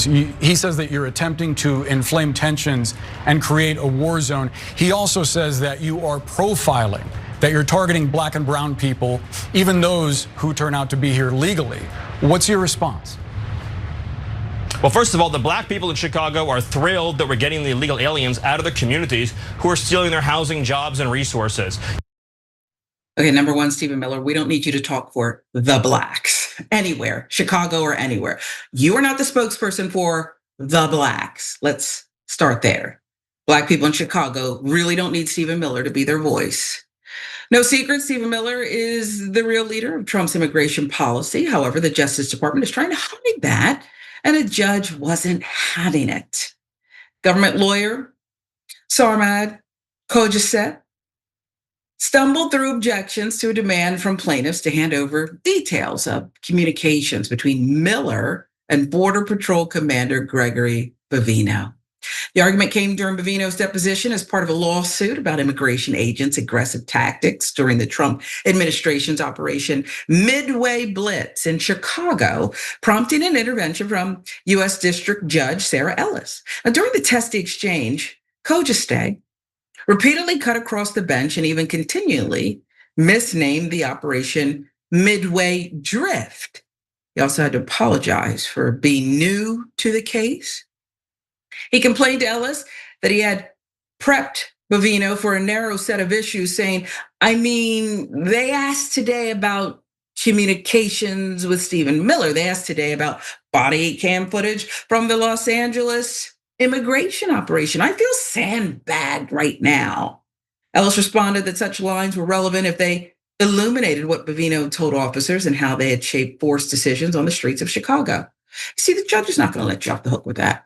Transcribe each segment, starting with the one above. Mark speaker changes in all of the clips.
Speaker 1: He says that you're attempting to inflame tensions and create a war zone. He also says that you are profiling, that you're targeting black and brown people, even those who turn out to be here legally. What's your response?
Speaker 2: Well, first of all, the black people in Chicago are thrilled that we're getting the illegal aliens out of their communities who are stealing their housing, jobs, and resources.
Speaker 3: Okay, number one, Stephen Miller, we don't need you to talk for the blacks anywhere, Chicago or anywhere. You are not the spokesperson for the blacks. Let's start there. Black people in Chicago really don't need Stephen Miller to be their voice. No secret, Stephen Miller is the real leader of Trump's immigration policy. However, the Justice Department is trying to hide that, and a judge wasn't having it. Government lawyer Sarmad Khojasteh stumbled through objections to a demand from plaintiffs to hand over details of communications between Miller and Border Patrol Commander Gregory Bovino. The argument came during Bovino's deposition as part of a lawsuit about immigration agents' aggressive tactics during the Trump administration's Operation Midway Blitz in Chicago, prompting an intervention from U.S. District Judge Sarah Ellis. Now, during the testy exchange, Khojasteh repeatedly cut across the bench and even continually misnamed the operation Midway Drift. He also had to apologize for being new to the case. He complained to Ellis that he had prepped Bovino for a narrow set of issues, saying, they asked today about communications with Stephen Miller. They asked today about body cam footage from the Los Angeles immigration operation. I feel sandbagged right now. Ellis responded that such lines were relevant if they illuminated what Bovino told officers and how they had shaped forced decisions on the streets of Chicago. See, the judge is not going to let you off the hook with that.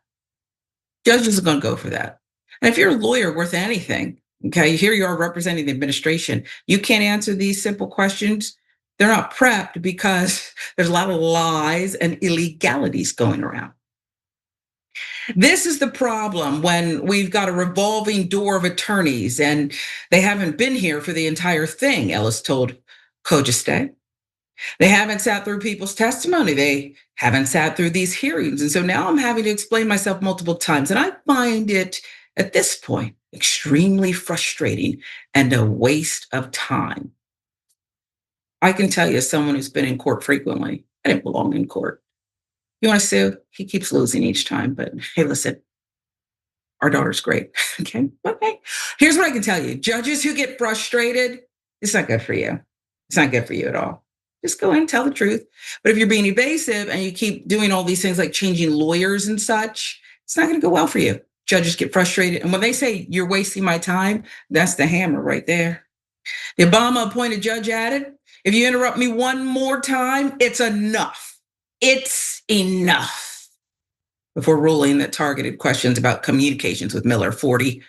Speaker 3: Judge isn't going to go for that. And if you're a lawyer worth anything, okay, here you are representing the administration, you can't answer these simple questions. They're not prepped because there's a lot of lies and illegalities going around. This is the problem when we've got a revolving door of attorneys and they haven't been here for the entire thing, Ellis told Khojasteh. They haven't sat through people's testimony. They haven't sat through these hearings. And so now I'm having to explain myself multiple times. And I find it, at this point, extremely frustrating and a waste of time. I can tell you, as someone who's been in court frequently, I didn't belong in court. You want to sue? He keeps losing each time. But hey, listen, our daughter's great. Okay. Here's what I can tell you. Judges who get frustrated, it's not good for you. It's not good for you at all. Just go ahead and tell the truth. But if you're being evasive and you keep doing all these things like changing lawyers and such, it's not going to go well for you. Judges get frustrated. And when they say you're wasting my time, that's the hammer right there. The Obama appointed judge added, if you interrupt me one more time, it's enough. It's enough. Before ruling that targeted questions about communications with Miller 40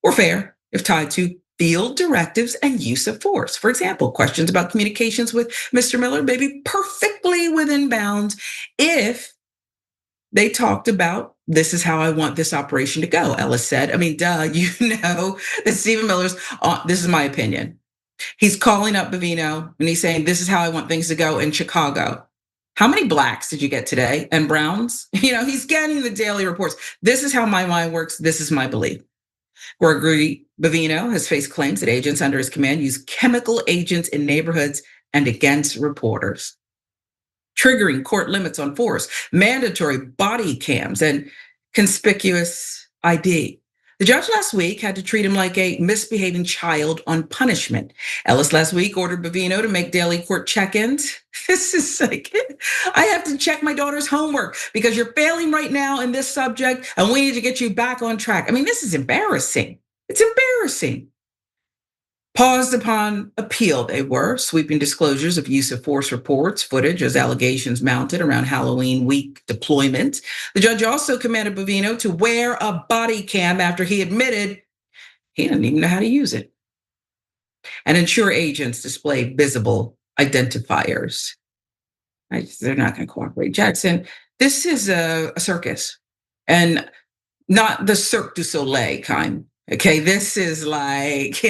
Speaker 3: were fair if tied to field directives and use of force. For example, questions about communications with Mr. Miller may be perfectly within bounds if they talked about, this is how I want this operation to go, Ellis said. You know that Stephen Miller's, this is my opinion. He's calling up Bovino and he's saying, this is how I want things to go in Chicago. How many blacks did you get today? And browns? He's getting the daily reports. This is how my mind works. This is my belief. Gregory Bovino has faced claims that agents under his command use chemical agents in neighborhoods and against reporters, triggering court limits on force, mandatory body cams, and conspicuous ID. The judge last week had to treat him like a misbehaving child on punishment. Ellis last week ordered Bovino to make daily court check-ins. This is like, I have to check my daughter's homework because you're failing right now in this subject and we need to get you back on track. This is embarrassing. It's embarrassing. Paused upon appeal, they were, sweeping disclosures of use of force reports, footage as allegations mounted around Halloween week deployment. The judge also commanded Bovino to wear a body cam after he admitted he didn't even know how to use it, and ensure agents display visible identifiers. They're not going to cooperate. Jackson, this is a circus and not the Cirque du Soleil kind, okay? This is like,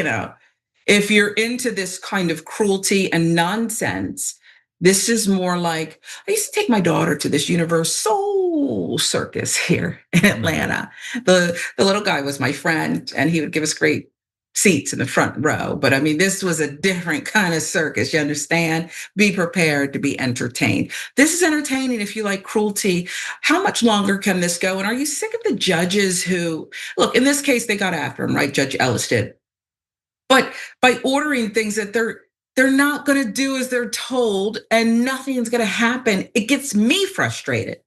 Speaker 3: if you're into this kind of cruelty and nonsense, This is more like, I used to take my daughter to this Universal Circus here in Atlanta. The little guy was my friend, and he would give us great seats in the front row. But I mean, this was a different kind of circus. You understand? Be prepared to be entertained. This is entertaining if you like cruelty. How much longer can this go? And are you sick of the judges who, look, in this case, they got after him, right? Judge Ellis did. But by ordering things that they're not going to do as they're told, and nothing's going to happen, it gets me frustrated.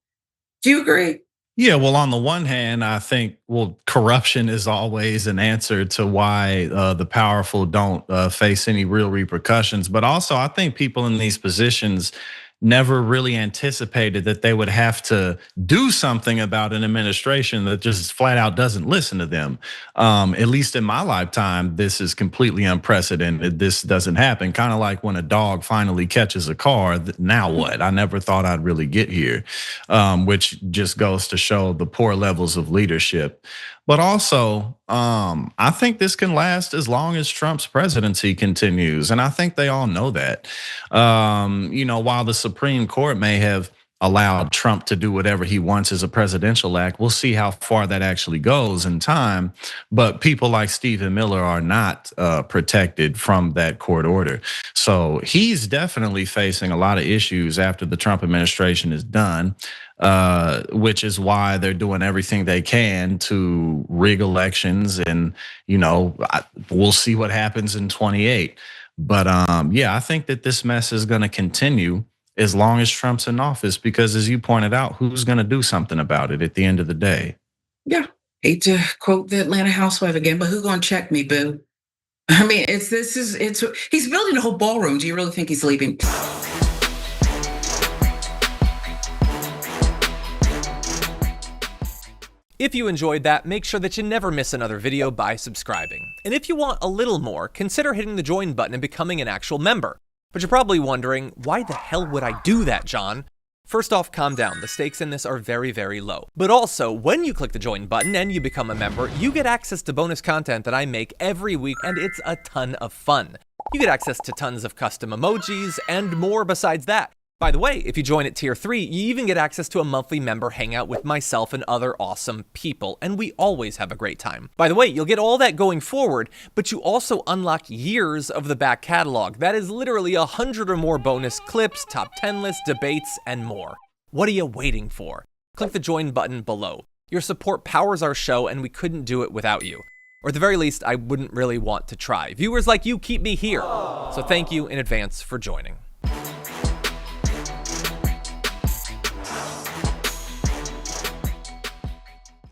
Speaker 3: Do you agree?
Speaker 4: Yeah, well, on the one hand, I think, corruption is always an answer to why the powerful don't face any real repercussions. But also, I think people in these positions never really anticipated that they would have to do something about an administration that just flat out doesn't listen to them. At least in my lifetime, this is completely unprecedented. This doesn't happen. Kind of like when a dog finally catches a car, now what? I never thought I'd really get here, which just goes to show the poor levels of leadership. But also, I think this can last as long as Trump's presidency continues. And I think they all know that. While the Supreme Court may have allowed Trump to do whatever he wants as a presidential act, we'll see how far that actually goes in time. But people like Stephen Miller are not protected from that court order. So he's definitely facing a lot of issues after the Trump administration is done. Which is why they're doing everything they can to rig elections, and we'll see what happens in 28. But yeah, I think that this mess is going to continue as long as Trump's in office, because as you pointed out, who's going to do something about it at the end of the day?
Speaker 3: Yeah, hate to quote the Atlanta housewife again, but who gonna check me, boo? I mean, he's building a whole ballroom. Do you really think he's leaving?
Speaker 5: If you enjoyed that, make sure that you never miss another video by subscribing. And if you want a little more, consider hitting the join button and becoming an actual member. But you're probably wondering, why the hell would I do that, John? First off, calm down. The stakes in this are very, very low. But also, when you click the join button and you become a member, you get access to bonus content that I make every week, and it's a ton of fun. You get access to tons of custom emojis and more besides that. By the way, if you join at tier 3, you even get access to a monthly member hangout with myself and other awesome people, and we always have a great time. By the way, you'll get all that going forward, but you also unlock years of the back catalog. That is literally 100 or more bonus clips, top 10 lists, debates, and more. What are you waiting for? Click the join button below. Your support powers our show, and we couldn't do it without you. Or at the very least, I wouldn't really want to try. Viewers like you keep me here. So thank you in advance for joining.